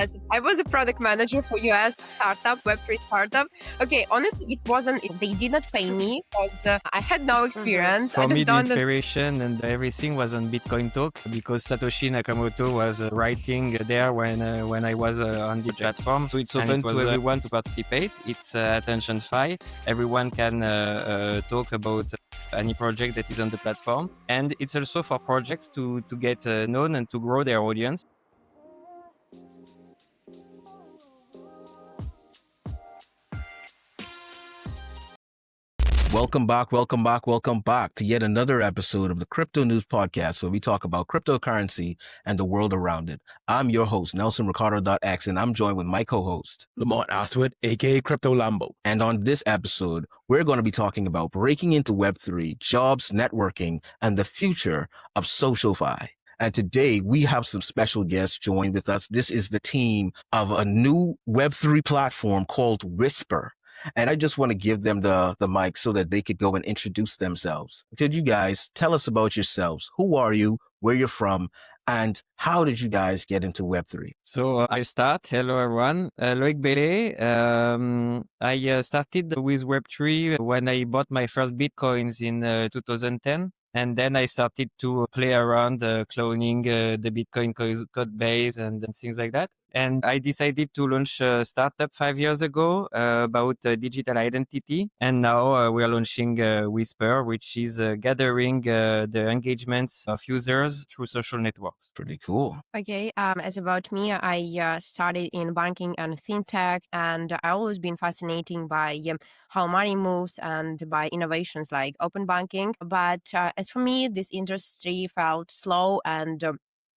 Yes, I was a product manager for US startup, Web3 startup. Okay, honestly, it wasn't, they did not pay me because I had no experience. For I me, the don't inspiration and everything was on Bitcoin Talk because Satoshi Nakamoto was writing there when I was on this platform. So it's open to everyone to participate. It's AttentionFi. Everyone can talk about any project that is on the platform. And it's also for projects to get known and to grow their audience. Welcome back to yet another episode of the CryptoNoobz Podcast, where we talk about cryptocurrency and the world around it. I'm your host, NelsonRecardo.x, and I'm joined with my co-host, Lamont Astwood, aka Crypto Lambo. And on this episode, we're going to be talking about breaking into Web3, jobs, networking, and the future of SocialFi. And today we have some special guests joined with us. This is the team of a new Web3 platform called Wispr. And I just want to give them the mic so that they could go and introduce themselves. Could you guys tell us about yourselves? Who are you? Where you're from? And how did you guys get into Web3? So I'll start. Hello, everyone. Loic Bellez. I started with Web3 when I bought my first Bitcoins in 2010. And then I started to play around cloning the Bitcoin code base and things like that. And I decided to launch a startup 5 years ago about digital identity. And now we are launching Wispr, which is gathering the engagements of users through social networks. Pretty cool. Okay, as about me, I started in banking and fintech, and I always been fascinated by how money moves and by innovations like open banking. But as for me, this industry felt slow and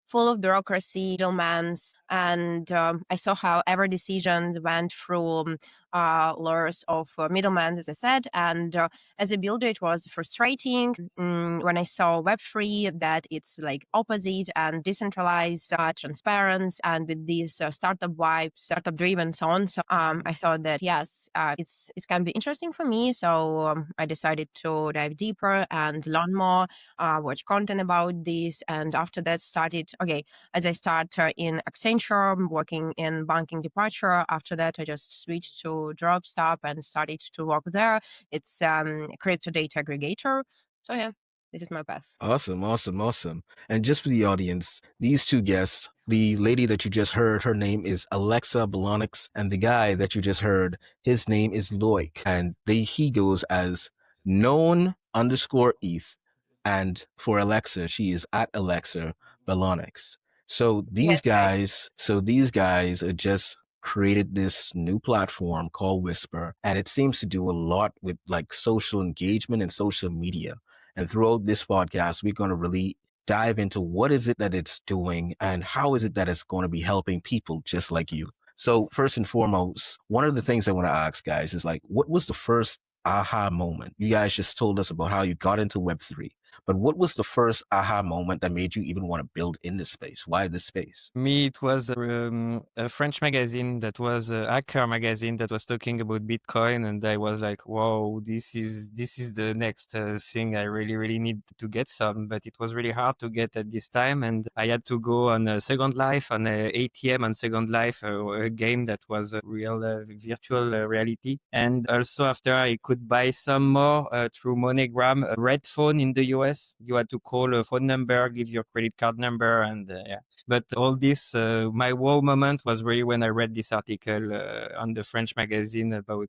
full of bureaucracy, middlemen, and I saw how every decision went through layers of middlemen, as I said. And as a builder, it was frustrating when I saw Web3 that it's like opposite and decentralized, transparent, and with these startup vibes, startup driven, so on. So I thought that yes, it can be interesting for me. So I decided to dive deeper and learn more, watch content about this, and after that started. Okay, as I start in Accenture, working in banking departure. After that, I just switched to Dropstop and started to work there. It's crypto data aggregator. So yeah, this is my path. Awesome. And just for the audience, these two guests, the lady that you just heard, her name is Alexa Belonix, and the guy that you just heard, his name is Loic, and he goes as known_ETH. And for Alexa, she is at Alexa Belonix. So these guys are just created this new platform called Wispr, and it seems to do a lot with like social engagement and social media. And throughout this podcast, we're going to really dive into what is it that it's doing and how is it that it's going to be helping people just like you. So first and foremost, one of the things I want to ask guys is like, what was the first aha moment? You guys just told us about how you got into Web3. But what was the first aha moment that made you even want to build in this space? Why this space? Me, it was a French magazine that was a hacker magazine that was talking about Bitcoin. And I was like, whoa, this is the next thing I really need to get some. But it was really hard to get at this time. And I had to go on Second Life, on ATM on Second Life, a game that was a real virtual reality. And also after I could buy some more through MoneyGram, a red phone in the US. You had to call a phone number, give your credit card number, and yeah. But all this, my wow moment was really when I read this article on the French magazine about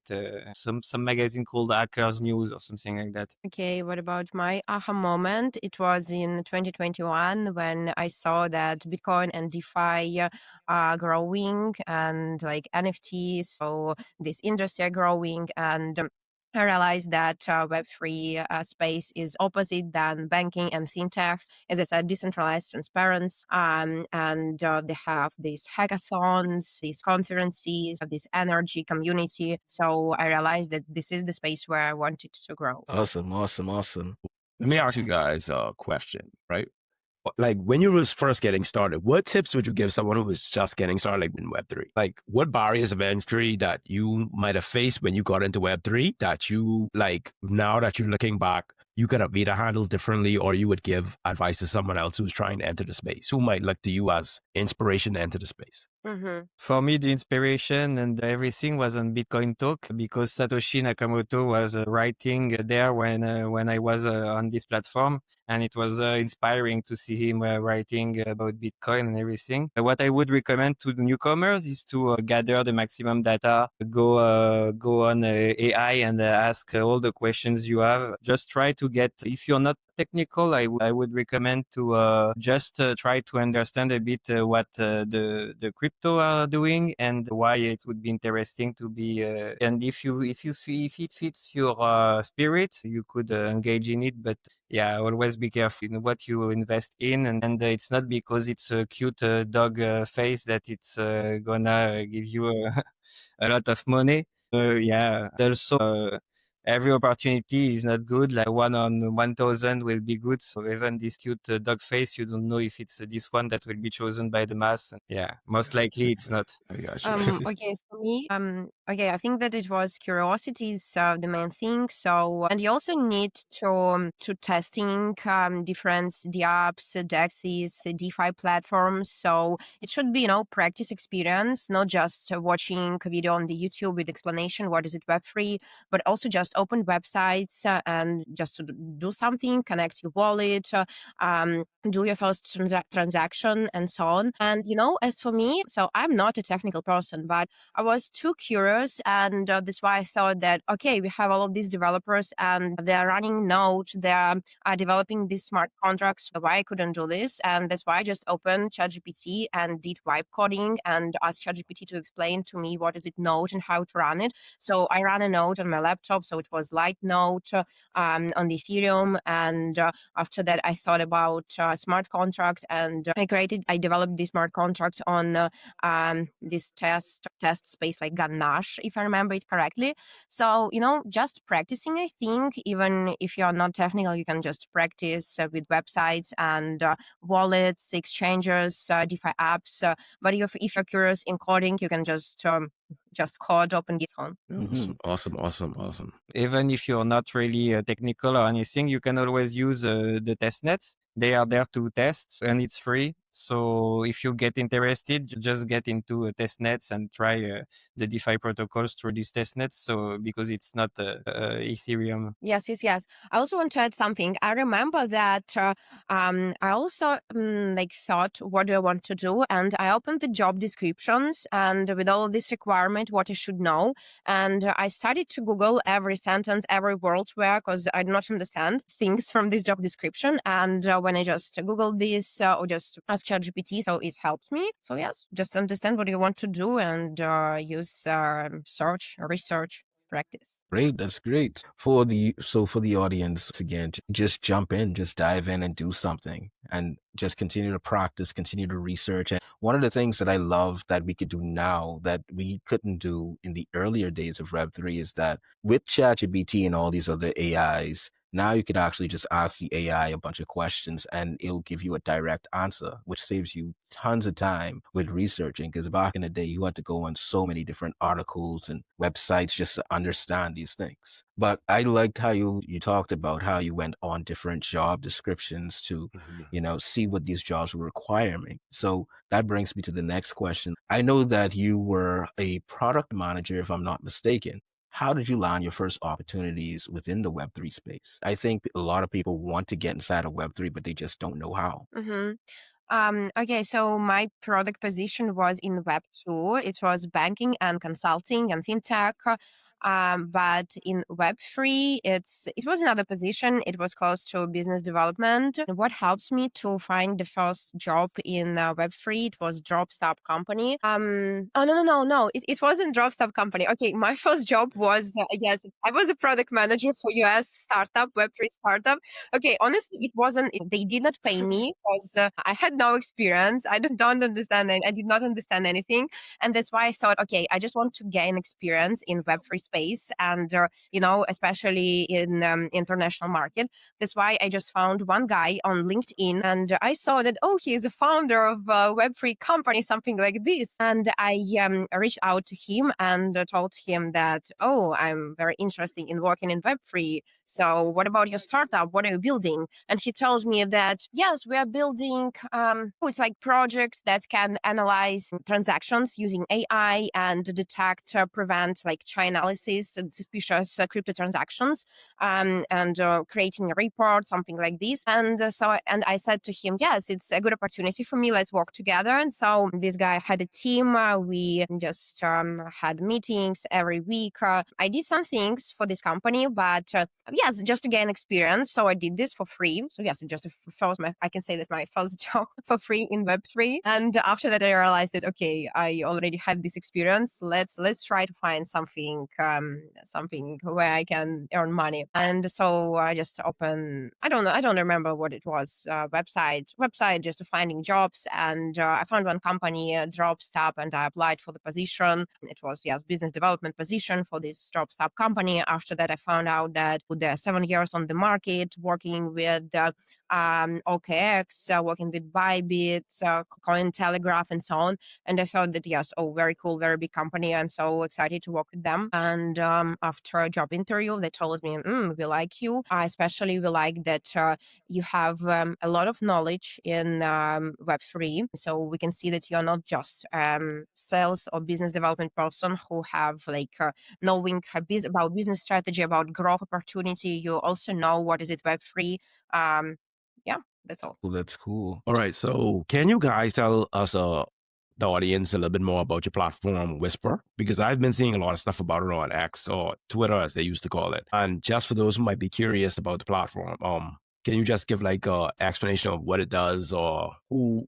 some magazine called Hackers News or something like that. Okay, what about my aha moment? It was in 2021 when I saw that Bitcoin and DeFi are growing and like NFTs, so this industry are growing, and I realized that Web3 space is opposite than banking and fintechs. As I said, decentralized, transparent, and they have these hackathons, these conferences, this energy community. So I realized that this is the space where I wanted to grow. Awesome. Let me ask you guys a question, right? Like when you was first getting started, what tips would you give someone who was just getting started like in Web3? Like what barriers of entry that you might have faced when you got into Web3 that you like now that you're looking back, you could have either handled differently or you would give advice to someone else who's trying to enter the space, who might look to you as inspiration to enter the space? Mm-hmm. For me, the inspiration and everything was on Bitcoin Talk because Satoshi Nakamoto was writing there when I was on this platform, and it was inspiring to see him writing about Bitcoin and everything. What I would recommend to the newcomers is to gather the maximum data, go on AI and ask all the questions you have. Just try to get, if you're not technical, I would recommend to just try to understand a bit what the crypto are doing and why it would be interesting to be. And if it fits your spirit, you could engage in it. But yeah, always be careful in what you invest in, and it's not because it's a cute dog face that it's gonna give you a lot of money. Yeah, also. Every opportunity is not good. Like 1 on 1,000 will be good. So even this cute dog face, you don't know if it's this one that will be chosen by the mass. Yeah, most likely it's not. I got you. Okay, so for me, okay, I think that it was curiosity is the main thing. So, and you also need to testing different DApps, DEXs, DeFi platforms. So it should be, practice experience, not just watching a video on the YouTube with explanation what is it Web3, but also just open websites and just to do something, connect your wallet, do your first transaction and so on. And, as for me, so I'm not a technical person, but I was too curious. And that's why I thought that, okay, we have all of these developers and they're running Node, they're developing these smart contracts. Why I couldn't do this? And that's why I just opened ChatGPT and did vibe coding and asked ChatGPT to explain to me what is it Node and how to run it. So I ran a Node on my laptop. So it was light Node on the Ethereum. And after that, I thought about smart contract and I developed this smart contract on this test space like Ganache, if I remember it correctly. So, just practicing, I think, even if you're not technical, you can just practice with websites and wallets, exchanges, DeFi apps. But if you're curious in coding, you can just code, open GitHub. Awesome. Even if you're not really technical or anything, you can always use the test nets. They are there to test and it's free. So if you get interested, just get into test nets and try the DeFi protocols through these test nets. So because it's not Ethereum. Yes. I also want to add something. I remember that I also thought, what do I want to do? And I opened the job descriptions and with all of this requirement, what I should know. And I started to Google every sentence, every word where, because I do not understand things from this job description. And when I just Googled this or just ask ChatGPT, so it helped me. So yes, just understand what you want to do and use research, practice. Great, that's great. For the audience, again, just jump in, just dive in and do something and just continue to practice, continue to research. And one of the things that I love that we could do now that we couldn't do in the earlier days of Web3 is that with ChatGPT and all these other AIs, now you could actually just ask the AI a bunch of questions and it'll give you a direct answer, which saves you tons of time with researching. Because back in the day, you had to go on so many different articles and websites just to understand these things. But I liked how you talked about how you went on different job descriptions to, see what these jobs were requiring. So that brings me to the next question. I know that you were a product manager, if I'm not mistaken. How did you land your first opportunities within the Web3 space? I think a lot of people want to get inside of Web3, but they just don't know how. Okay, so my product position was in Web2. It was banking and consulting and fintech. But in Web3, it was another position. It was close to business development. What helps me to find the first job in Web3? It was Dropstop company. Oh no! It wasn't Dropstop company. Okay, my first job was yes, I was a product manager for US startup, Web3 startup. Okay, honestly, it wasn't. They did not pay me because I had no experience. I don't understand. I did not understand anything, and that's why I thought, okay, I just want to gain experience in Web3 space. space, and especially in international market. That's why I just found one guy on LinkedIn, and I saw that he is a founder of a Web3 company, something like this. And I reached out to him and told him that I'm very interested in working in Web3. So what about your startup? What are you building? And he told me that yes, we are building it's like projects that can analyze transactions using AI and detect, prevent like chain analysis and suspicious crypto transactions, and creating a report, something like this. And I said to him, yes, it's a good opportunity for me. Let's work together. And so this guy had a team. We just had meetings every week. I did some things for this company, but yes, just to gain experience. So I did this for free. So yes, just I can say that my first job for free in Web3. And after that, I realized that okay, I already had this experience. Let's try to find something where I can earn money. And so I just opened, I don't remember what it was, website just to finding jobs. And I found one company, Dropstop, and I applied for the position. It was business development position for this Dropstop company. After that, I found out that with the 7 years on the market, working with OKX, working with Bybit, Cointelegraph, and so on. And I thought that very cool, very big company. I'm so excited to work with them. And after a job interview, they told me, we like you. Especially we like that you have a lot of knowledge in Web3. So we can see that you're not just sales or business development person who have knowing about business strategy, about growth opportunity. You also know what is it Web3. That's all. Well, that's cool. All right. So can you guys tell us, the audience, a little bit more about your platform, Wispr? Because I've been seeing a lot of stuff about it on X, or Twitter, as they used to call it. And just for those who might be curious about the platform, can you just give a explanation of what it does, or who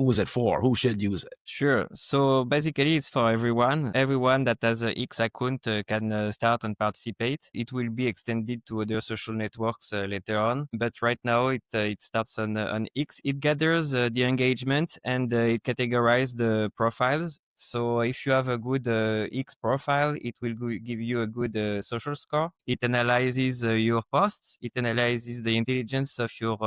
is it for? Who should use it? Sure. So basically, it's for everyone. Everyone that has a X account can start and participate. It will be extended to other social networks later on. But right now, it starts on X. It gathers the engagement and it categorizes the profiles. So if you have a good X profile, it will give you a good social score. It analyzes your posts. It analyzes the intelligence of your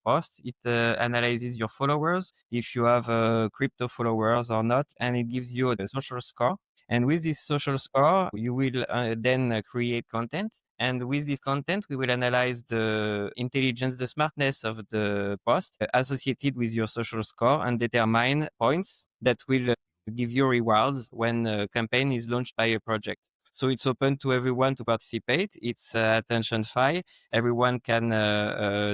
posts. It analyzes your followers, if you have crypto followers or not, and it gives you a social score. And with this social score, you will then create content. And with this content, we will analyze the intelligence, the smartness of the post associated with your social score, and determine points that will give you rewards when a campaign is launched by a project. So it's open to everyone to participate. It's AttentionFi. Everyone can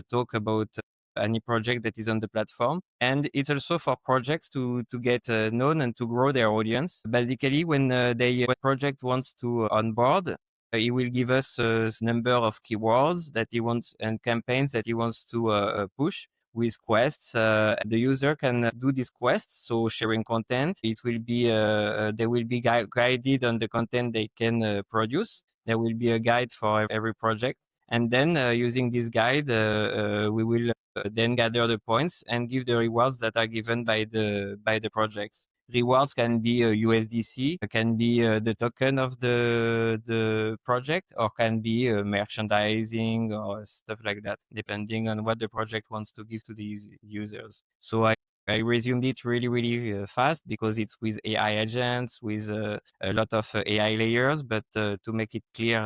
talk about any project that is on the platform. And it's also for projects to get known and to grow their audience. Basically, when a project wants to onboard, he will give us a number of keywords that he wants and campaigns that he wants to push with quests. The user can do these quests, so sharing content. It will be they will be guided on the content they can produce. There will be a guide for every project. And then using this guide, we will then gather the points and give the rewards that are given by the projects. Rewards can be USDC, can be the token of the project, or can be merchandising or stuff like that, depending on what the project wants to give to the users. So I resumed it really, really fast because it's with AI agents, with a lot of AI layers, but to make it clear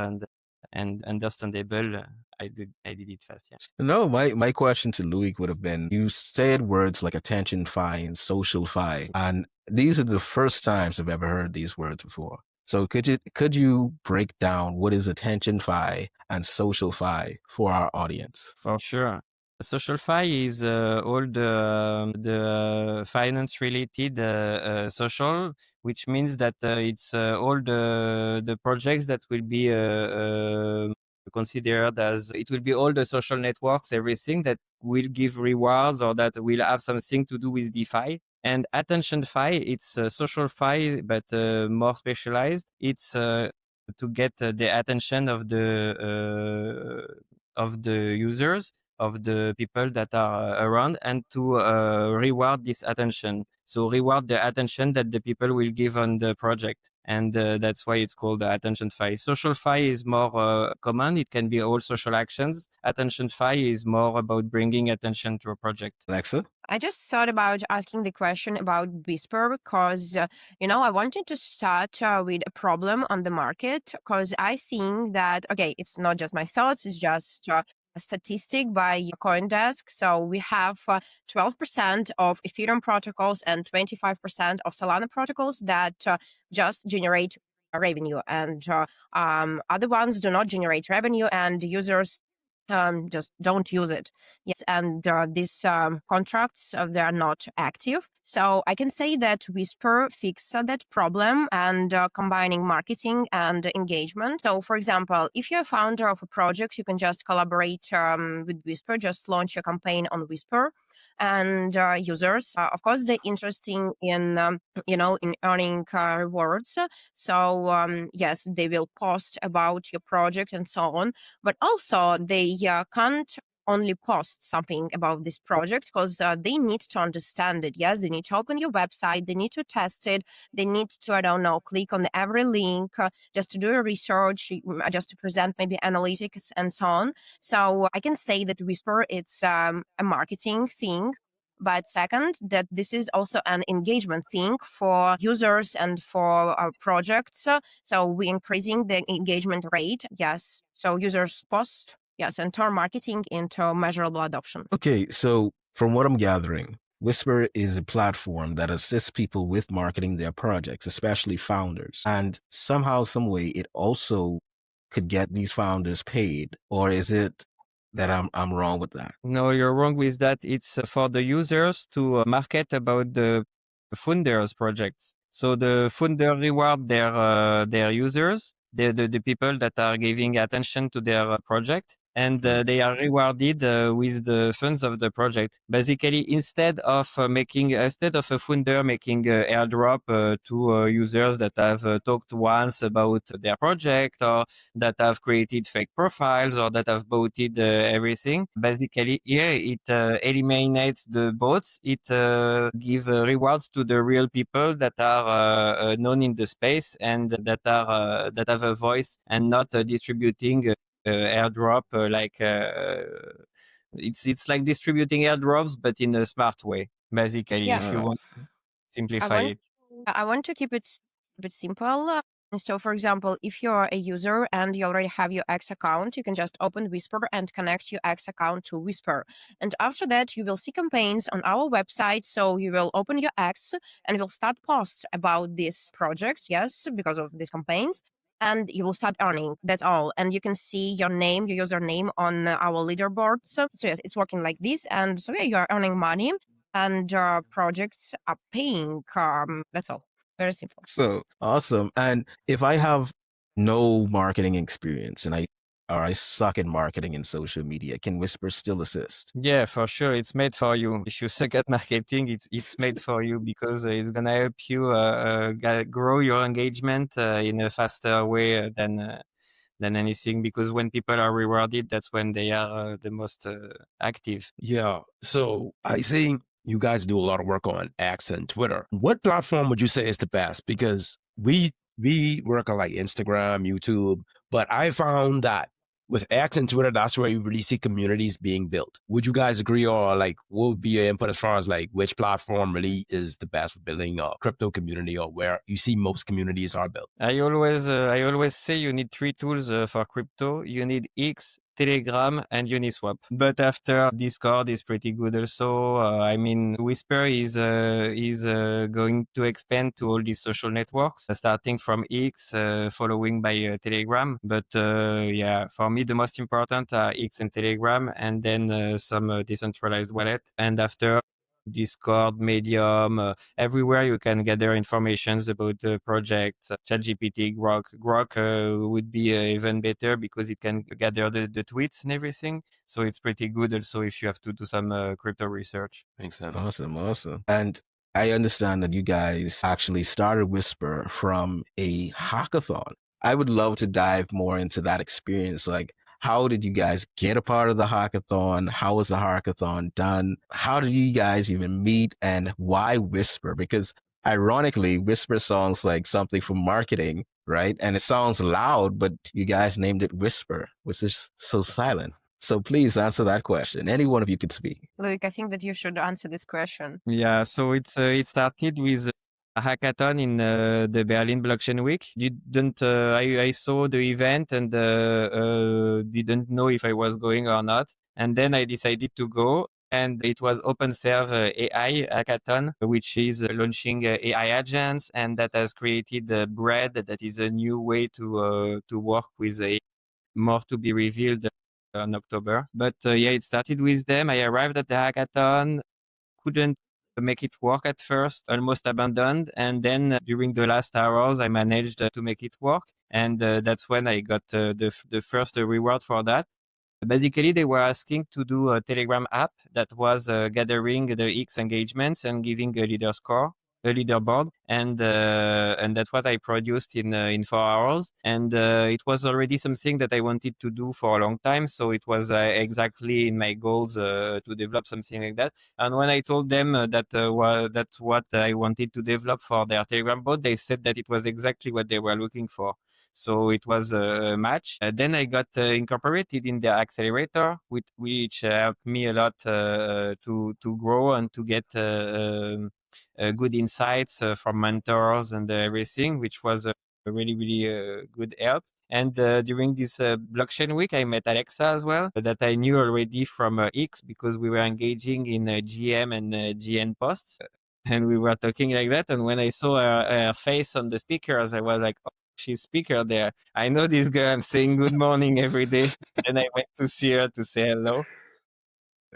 and understandable, I did it fast. Yeah. No, my question to Loic would have been, you said words like AttentionFi and SocialFi, and these are the first times I've ever heard these words before. So could you break down what is AttentionFi and SocialFi for our audience? For sure. SocialFi is all the finance related social, which means that it's all the projects that will be considered as, it will be all the social networks, everything that will give rewards or that will have something to do with DeFi. And AttentionFi, it's SocialFi, but more specialized. It's to get the attention of the users, of the people that are around, and to reward this attention. So reward the attention that the people will give on the project. And that's why it's called attention fi. Social fi is more common. It can be all social actions. Attention fi is more about bringing attention to a project. Alexa? I just thought about asking the question about Wispr because, I wanted to start with a problem on the market because I think that, okay, it's not just my thoughts, it's just a statistic by CoinDesk. So we have 12% of Ethereum protocols and 25% of Solana protocols that just generate revenue, and other ones do not generate revenue, and users just don't use it. Yes, and these contracts, they are not active. So I can say that Wispr fixed that problem and combining marketing and engagement. So for example, if you're a founder of a project, you can just collaborate with Wispr, just launch your campaign on Wispr, and users, of course, they're interested in, in earning rewards. So yes, they will post about your project and so on, but also they can't only post something about this project because they need to understand it. Yes, they need to open your website, they need to test it, they need to, I don't know, click on every link just to do a research, just to present maybe analytics and so on. So I can say that Wispr, it's a marketing thing. But second, that this is also an engagement thing for users and for our projects. So we're increasing the engagement rate. Yes. So users post, yes, and turn marketing into measurable adoption. Okay, so from what I'm gathering, Wispr is a platform that assists people with marketing their projects, especially founders. And somehow, some way, it also could get these founders paid. Or is it that I'm wrong with that? No, you're wrong with that. It's for the users to market about the founders projects. So the founder reward their users, the people that are giving attention to their project, and they are rewarded with the funds of the project. Basically, instead of a founder making airdrop to users that have talked once about their project, or that have created fake profiles, or that have voted everything. Basically, it eliminates the bots. It gives rewards to the real people that are known in the space and that have a voice, and not distributing airdrop it's like distributing airdrops, but in a smart way. Basically, Yeah. if you want to simplify it. I want to keep it simple. So, for example, if you're a user and you already have your X account, you can just open Wispr and connect your X account to Wispr. And after that, you will see campaigns on our website. So you will open your X and will start posts about these projects, yes, because of these campaigns. And you will start earning. That's all. And you can see your name, your username on our leaderboard. So yes, it's working like this. And so yeah, you are earning money, and projects are paying. That's all. Very simple. So awesome. And if I have no marketing experience and I suck at marketing and social media, can Wispr still assist? Yeah, for sure. It's made for you. If you suck at marketing, it's made for you, because it's going to help you grow your engagement in a faster way than anything, because when people are rewarded, that's when they are the most active. Yeah. So I think you guys do a lot of work on X and Twitter. What platform would you say is the best? Because we work on like Instagram, YouTube, but I found that with X and Twitter, that's where you really see communities being built. Would you guys agree, or like what would be your input as far as like which platform really is the best for building a crypto community, or where you see most communities are built? I always say you need 3 tools for crypto. You need X, Telegram, and Uniswap. But after, Discord is pretty good also. Wispr is going to expand to all these social networks, starting from X, following by Telegram. But for me, the most important are X and Telegram, and then some decentralized wallet. And after, Discord, Medium, everywhere you can gather informations about the projects. ChatGPT, Grok would be even better, because it can gather the tweets and everything. So it's pretty good also if you have to do some crypto research. Makes sense. Awesome. And I understand that you guys actually started Wispr from a hackathon. I would love to dive more into that experience. Like, How did you guys get a part of the hackathon? How was the hackathon done? How did you guys even meet, and why Wispr? Because ironically, Wispr sounds like something from marketing, right? And it sounds loud, but you guys named it Wispr, which is so silent. So please answer that question. Any one of you could speak. Loic, I think that you should answer this question. Yeah, so it started with a hackathon in the Berlin Blockchain Week. I saw the event and didn't know if I was going or not. And then I decided to go. And it was OpenServe AI Hackathon, which is launching AI agents, and that has created Bread, that is a new way to work with AI. More to be revealed in October. But yeah, it started with them. I arrived at the hackathon, couldn't make it work at first, almost abandoned. And then during the last hours, I managed to make it work. And that's when I got the first reward for that. Basically, they were asking to do a Telegram app that was gathering the X engagements and giving a leader score, a leaderboard, and that's what I produced in 4 hours. And it was already something that I wanted to do for a long time, so it was exactly in my goals to develop something like that. And when I told them that's what I wanted to develop for their Telegram bot, they said that it was exactly what they were looking for. So it was a match. Then I got incorporated in the accelerator, which helped me a lot to grow and to get good insights from mentors and everything, which was a really good help. And during this blockchain week, I met Alexa as well, that I knew already from X, because we were engaging in GM and GN posts. And we were talking like that. And when I saw her face on the speakers, I was like, oh, she's speaker there. I know this girl. I'm saying good morning every day. Then I went to see her to say hello.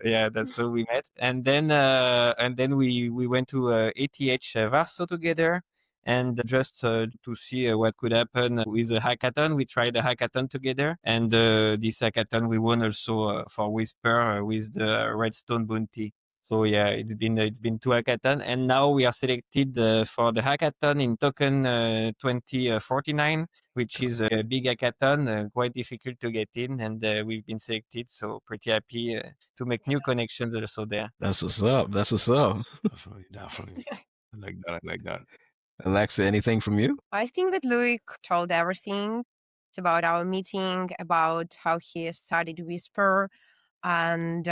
Yeah, that's how we met. And then we went to ATH Varso together, and just to see what could happen with the hackathon. We tried the hackathon together, and this hackathon we won also for Wispr with the Redstone Bounty. So yeah, it's been 2 hackathon, and now we are selected for the hackathon in token 2049, which is a big hackathon, quite difficult to get in, and we've been selected. So pretty happy to make new connections also there. That's what's up. That's what's up. Definitely. I like that. I like that. Alexa, anything from you? I think that Loic told everything. It's about our meeting, about how he started Wispr, and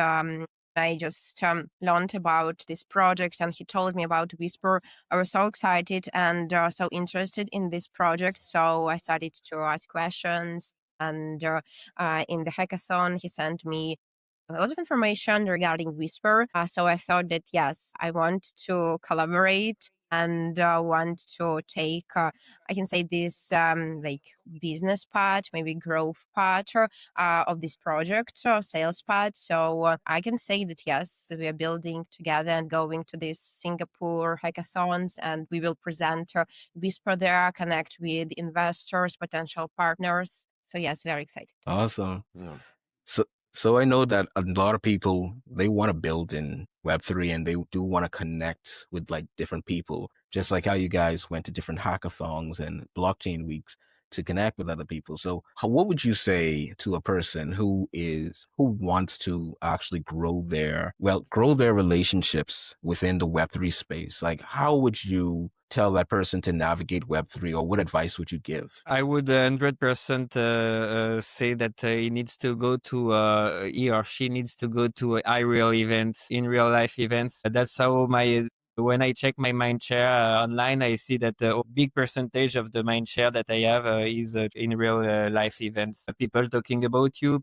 I just learned about this project, and he told me about Wispr. I was so excited and so interested in this project, so I started to ask questions. And in the hackathon, he sent me a lot of information regarding Wispr. So I thought that, yes, I want to collaborate and want to take, I can say, this like business part, maybe growth part of this project, sales part. So I can say that, yes, we are building together and going to these Singapore hackathons, and we will present Wispr there, connect with investors, potential partners. So yes, very excited. Awesome. Yeah. So I know that a lot of people, they want to build in Web3, and they do want to connect with like different people, just like how you guys went to different hackathons and blockchain weeks to connect with other people. So what would you say to a person who wants to actually grow their relationships within the Web3 space? Like, how would you tell that person to navigate Web3, or what advice would you give? I would 100% say that he needs to go to, he or she needs to go to real events, in real life events. That's how when I check my mindshare online, I see that a big percentage of the mindshare that I have is in real life events. People talking about you.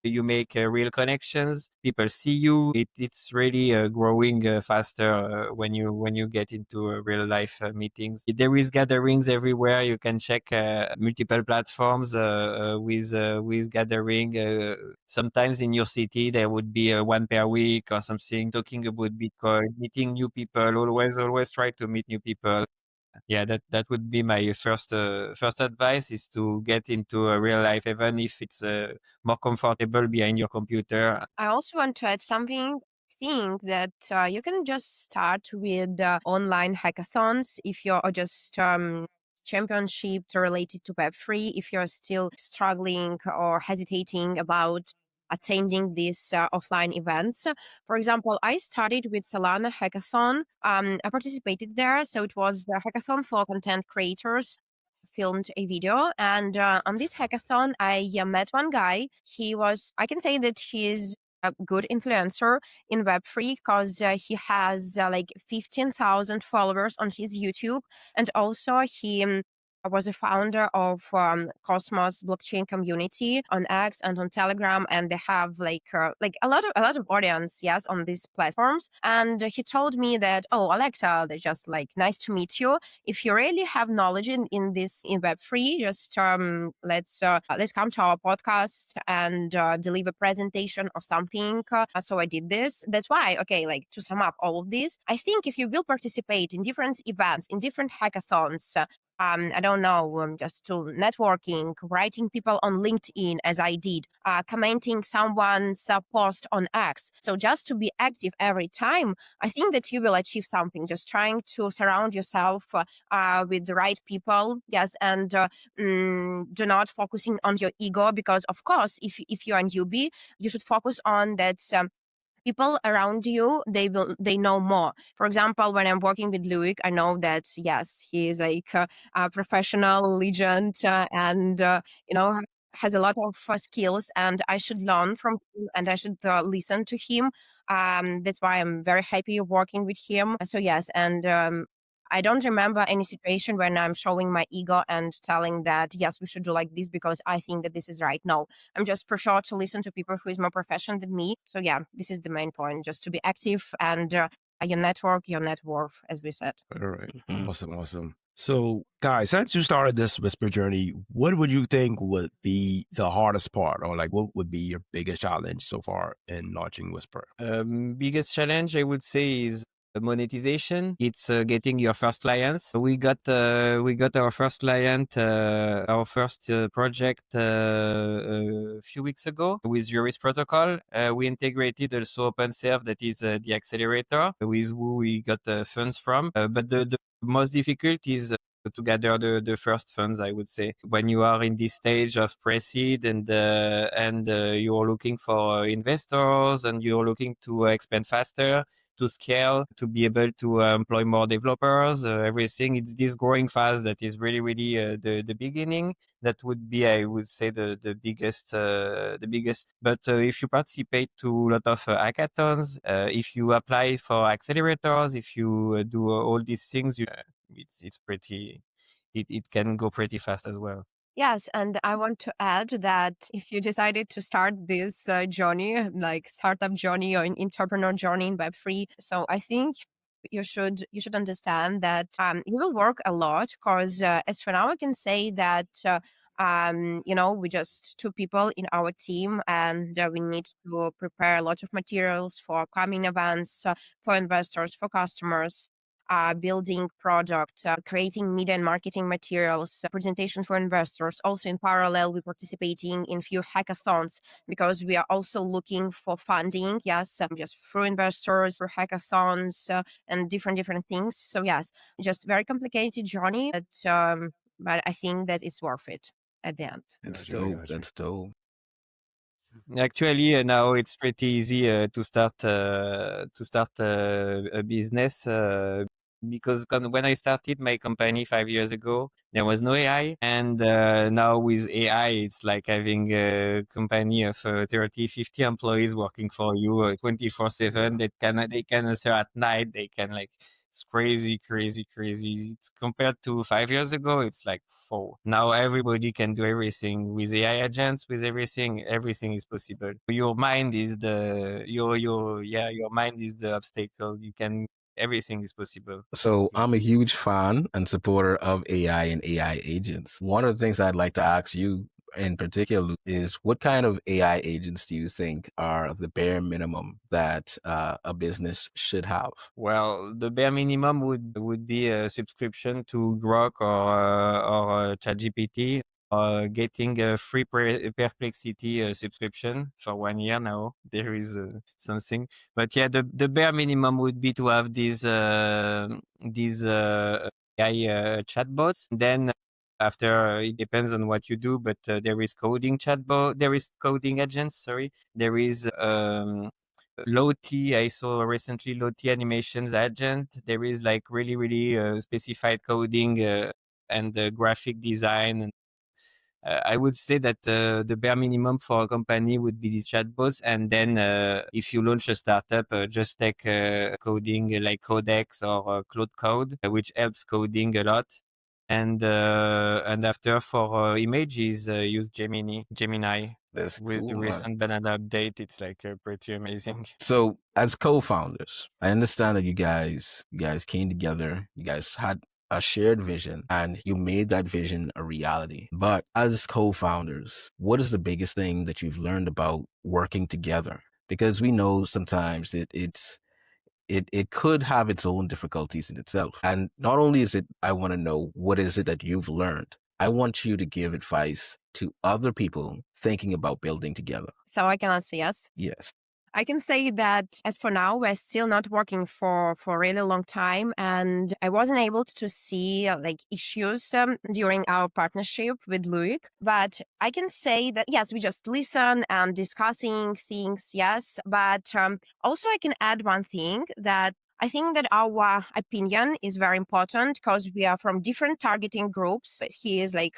You make real connections. People see you. It's really growing faster when you get into real life meetings. There is gatherings everywhere. You can check multiple platforms with gathering. Sometimes in your city there would be one per week or something, talking about Bitcoin, meeting new people. Always try to meet new people. Yeah, that would be my first advice, is to get into a real life, even if it's more comfortable behind your computer. I also want to add something. Think that you can just start with online hackathons if you're just championship related to Web3 if you're still struggling or hesitating about attending these offline events. For example, I started with Solana Hackathon. I participated there. So it was the hackathon for content creators. Filmed a video, and on this hackathon I met one guy. I can say that he's a good influencer in Web3 because he has like 15,000 followers on his YouTube, and also he was a founder of Cosmos blockchain community on X and on Telegram, and they have like a lot of audience, yes, on these platforms. And he told me that, oh, Alexa, they're just like, nice to meet you. If you really have knowledge in Web3, just let's come to our podcast and deliver presentation or something. So I did this. That's why, okay, like to sum up all of this, I think if you will participate in different events, in different hackathons, I don't know, just to networking, writing people on LinkedIn as I did, commenting someone's post on X. So just to be active every time, I think that you will achieve something. Just trying to surround yourself with the right people, yes, and do not focusing on your ego, because of course, if you're a newbie, you should focus on that. People around you, they know more. For example, when I'm working with Loic, I know that yes, he is like a professional legend and has a lot of skills, and I should learn from him and I should listen to him. That's why I'm very happy working with him. So yes, and I don't remember any situation when I'm showing my ego and telling that, yes, we should do like this because I think that this is right. No, I'm just prefer to listen to people who is more professional than me. So yeah, this is the main point, just to be active and your network, your net worth, as we said. All right. Mhm. Awesome. So, guys, since you started this Wispr journey, what would you think would be the hardest part, or like what would be your biggest challenge so far in launching Wispr? Biggest challenge I would say is monetization. It's getting your first clients. We got our first client, our first project a few weeks ago with Juris Protocol. We integrated also OpenServe, that is the accelerator with who we got funds from. But the most difficult is to gather the first funds, I would say. When you are in this stage of pre-seed and you're looking for investors and you're looking to expand faster, to scale, to be able to employ more developers, everything. It's this growing fast that is really, really the beginning. That would be, I would say, the biggest. But if you participate to a lot of hackathons, if you apply for accelerators, if you do all these things, it's pretty. It can go pretty fast as well. Yes, and I want to add that if you decided to start this journey, like startup journey or an entrepreneur journey in Web3, so I think you should understand that you will work a lot because as for now, I can say that we just two people in our team, and we need to prepare a lot of materials for coming events, for investors, for customers, building product, creating media and marketing materials, presentation for investors. Also in parallel, we're participating in few hackathons because we are also looking for funding. Yes, just through investors, for hackathons, and different things. So yes, just very complicated journey, but I think that it's worth it at the end. That's Gotcha, dope. gotcha. That's dope. Actually, now it's pretty easy to start a business because when I started my company 5 years ago, there was no AI, and now with AI, it's like having a company of 30, 50 employees working for you 24/7. They can answer at night. They can it's crazy. It's compared to 5 years ago, it's like four. Now everybody can do everything with AI agents, with everything is possible. Your mind is your mind is the obstacle. Everything is possible. So I'm a huge fan and supporter of AI and AI agents. One of the things I'd like to ask you in particular is what kind of AI agents do you think are the bare minimum that a business should have? Well, the bare minimum would be a subscription to Grok or ChatGPT, or getting a free Perplexity subscription for 1 year now. There is something, but yeah, the bare minimum would be to have these AI chatbots. Then after, it depends on what you do, but there is coding chatbot, there is coding agents, sorry. There is low T, I saw recently low T animations agent. There is like really, really specified coding and graphic design. And I would say that the bare minimum for a company would be these chatbots. And then if you launch a startup, just take coding like Codex or Cloud Code, which helps coding a lot. And after for images, use Gemini. That's With the cool, man. recent banana update, it's like pretty amazing. So as co-founders, I understand that you guys came together, you guys had a shared vision and you made that vision a reality. But as co-founders, what is the biggest thing that you've learned about working together? Because we know sometimes it could have its own difficulties in itself. And not only is it, I want to know, what is it that you've learned? I want you to give advice to other people thinking about building together. So I can answer yes. Yes. I can say that as for now, we're still not working for a really long time. And I wasn't able to see like issues during our partnership with Loic. But I can say that, yes, we just listen and discussing things, yes. But also I can add one thing that I think that our opinion is very important because we are from different targeting groups. He is like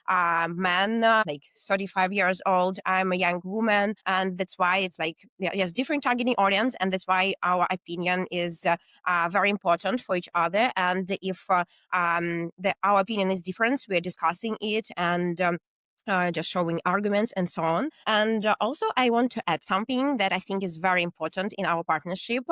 a man, like 35 years old. I'm a young woman. And that's why it's like, yes, different targeting audience. And that's why our opinion is very important for each other. And if our opinion is different, we're discussing it and just showing arguments and so on. And also, I want to add something that I think is very important in our partnership.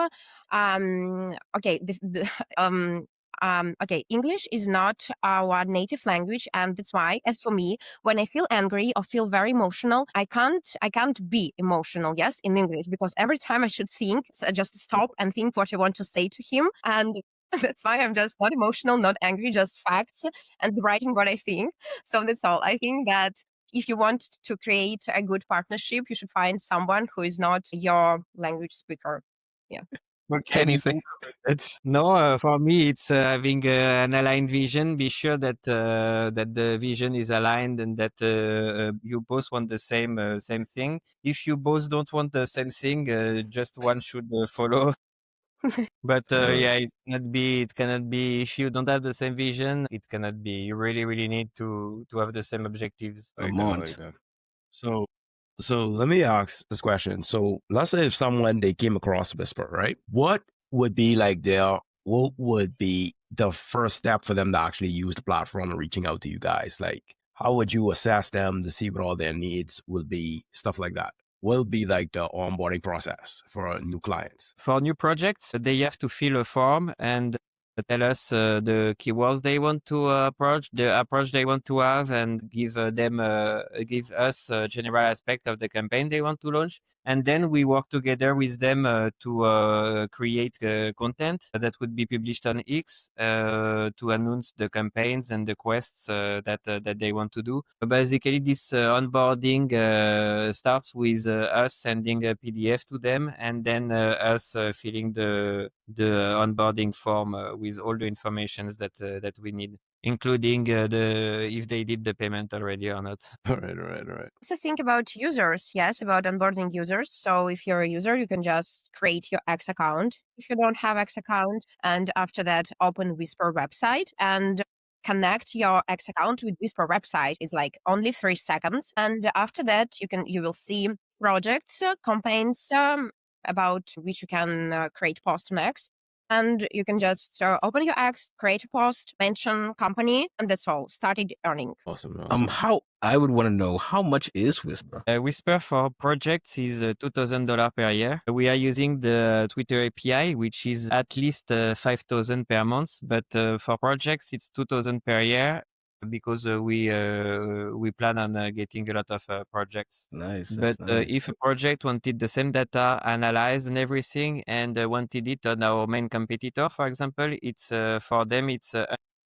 English is not our native language, and that's why, as for me, when I feel angry or feel very emotional, I can't be emotional, yes, in English, because every time I should think, so I just stop and think what I want to say to him, and that's why I'm just not emotional, not angry, just facts and writing what I think. So that's all. I think that if you want to create a good partnership, you should find someone who is not your language speaker. Yeah. Okay, Anything? No, for me, it's having an aligned vision. Be sure that that the vision is aligned and that you both want the same thing. If you both don't want the same thing, just one should follow. But yeah, it cannot be if you don't have the same vision. It cannot be. You really need to have the same objectives. A month. Like that. So let me ask this question. So let's say if someone, they came across Wispr, right? What would be the first step for them to actually use the platform and reaching out to you guys? Like, how would you assess them to see what all their needs will be, stuff like that? Will be like the onboarding process for new clients? For new projects, they have to fill a form and tell us the keywords they want to approach, the approach they want to have, and give us a general aspect of the campaign they want to launch. And then we work together with them to create content that would be published on X to announce the campaigns and the quests that they want to do. Basically, this onboarding starts with us sending a PDF to them, and then us filling the onboarding form with all the informations that we need, including if they did the payment already or not. All right. Also think about users, yes, about onboarding users. So if you're a user, you can just create your X account. If you don't have X account, and after that, open Wispr website and connect your X account with Wispr website. Is like only 3 seconds. And after that, you will see projects, campaigns about which you can create posts on X. And you can just open your X, create a post, mention company, and that's all. Started earning. Awesome. How I would want to know, how much is Wispr? Wispr for projects is $2,000 per year. We are using the Twitter API, which is at least $5,000 per month. But for projects, it's $2,000 per year because we plan on getting a lot of projects. Nice. But Nice. if a project wanted the same data analyzed and everything, and wanted it on our main competitor, for example, it's for them it's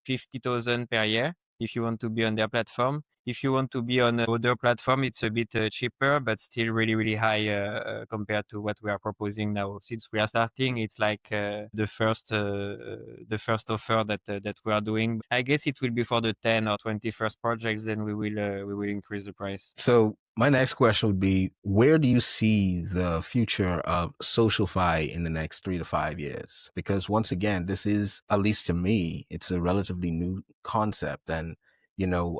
50,000 per year. if you want to be on their platform. If you want to be on other platform, it's a bit cheaper, but still really, really high compared to what we are proposing now. Since we are starting, it's like the first offer that we are doing. I guess it will be for the 10 or 20 first projects. Then we will increase the price. So my next question would be, where do you see the future of SocialFi in the next 3 to 5 years? Because once again, this is, at least to me, it's a relatively new concept. And,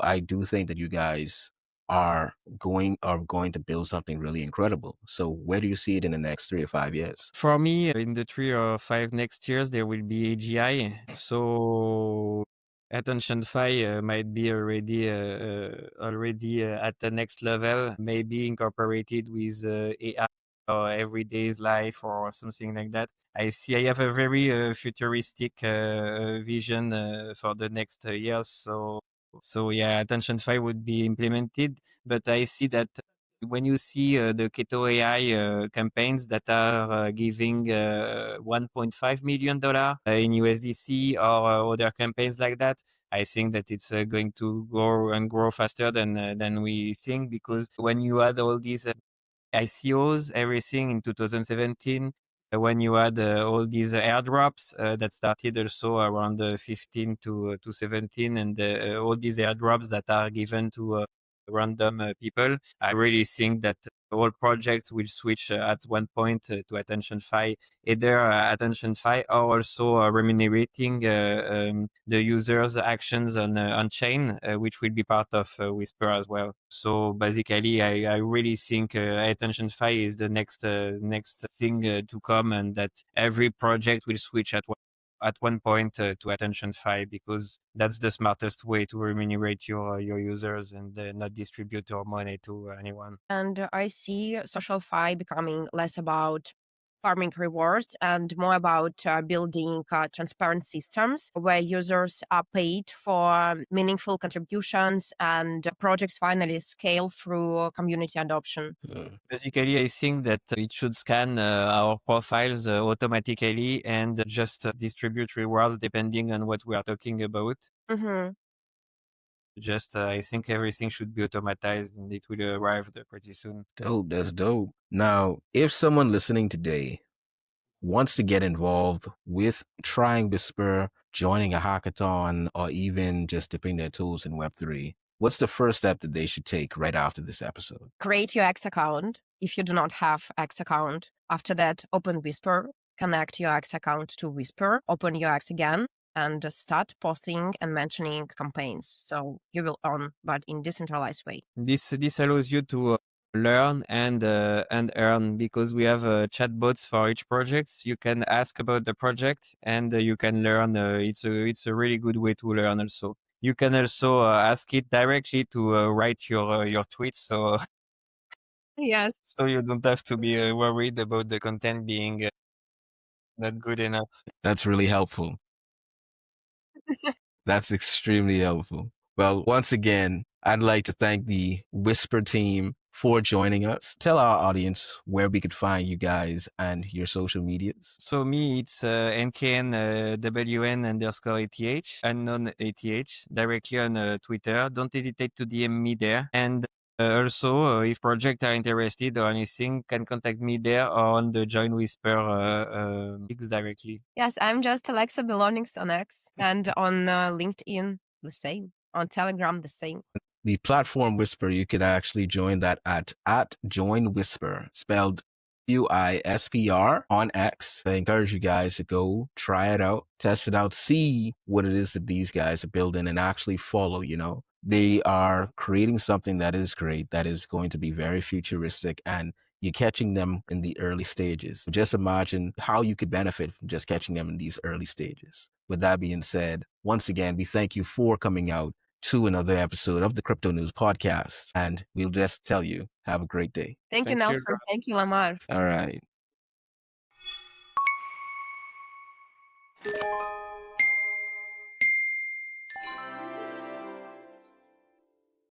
I do think that you guys are going to build something really incredible. So where do you see it in the next 3 to 5 years? For me, in the 3 or 5 next years, there will be AGI. So AttentionFi might be already at the next level, maybe incorporated with AI or everyday's life or something like that. I have a very futuristic vision for the next years. So yeah, AttentionFi would be implemented, but I see that when you see the Keto AI campaigns that are giving $1.5 million in USDC or other campaigns like that, I think that it's going to grow faster than we think, because when you add all these ICOs, everything in 2017, when you had all these airdrops that started also around 15 to 17, and all these airdrops that are given to random people, I really think that all projects will switch at one point to AttentionFi, either AttentionFi or also remunerating the users' actions on chain, which will be part of Wispr as well. So basically, I really think AttentionFi is the next thing to come, and that every project will switch at one point to AttentionFi, because that's the smartest way to remunerate your users and not distribute your money to anyone. And I see SocialFi becoming less about farming rewards and more about building transparent systems where users are paid for meaningful contributions and projects finally scale through community adoption. Basically, I think that it should scan our profiles automatically and just distribute rewards depending on what we are talking about. Mm-hmm. I think everything should be automatized, and it will arrive there pretty soon. Dope. That's dope. Now, if someone listening today wants to get involved with trying Wispr, joining a hackathon, or even just dipping their toes in Web3, what's the first step that they should take right after this episode? Create your X account if you do not have X account. After that, open Wispr, connect your X account to Wispr, open your X again, and start posting and mentioning campaigns. So you will earn, but in decentralized way. This allows you to learn and earn, because we have chatbots for each project. You can ask about the project and you can learn. It's a really good way to learn also. You can also ask it directly to write your tweets. So Yes. so you don't have to be worried about the content being not good enough. That's really helpful. That's extremely helpful. Well, once again, I'd like to thank the Wispr team for joining us. Tell our audience where we could find you guys and your social medias. So me, it's NKNWN_ATH, unknown ATH, directly on Twitter. Don't hesitate to DM me there. And also, if projects are interested or anything, can contact me there or on the Join Wispr X directly. Yes, I'm just Alexa Belonix on X, and on LinkedIn, the same. On Telegram, the same. The platform Wispr, you could actually join that at Join Wispr, spelled WISPR on X. I encourage you guys to go try it out, test it out, see what it is that these guys are building, and actually follow. They are creating something that is great, that is going to be very futuristic, and you're catching them in the early stages. Just imagine how you could benefit from just catching them in these early stages. With that being said, once again, we thank you for coming out to another episode of the CryptoNoobz Podcast. And we'll just tell you, have a great day. Thank you, Nelson. Thank you, Lamar. All right.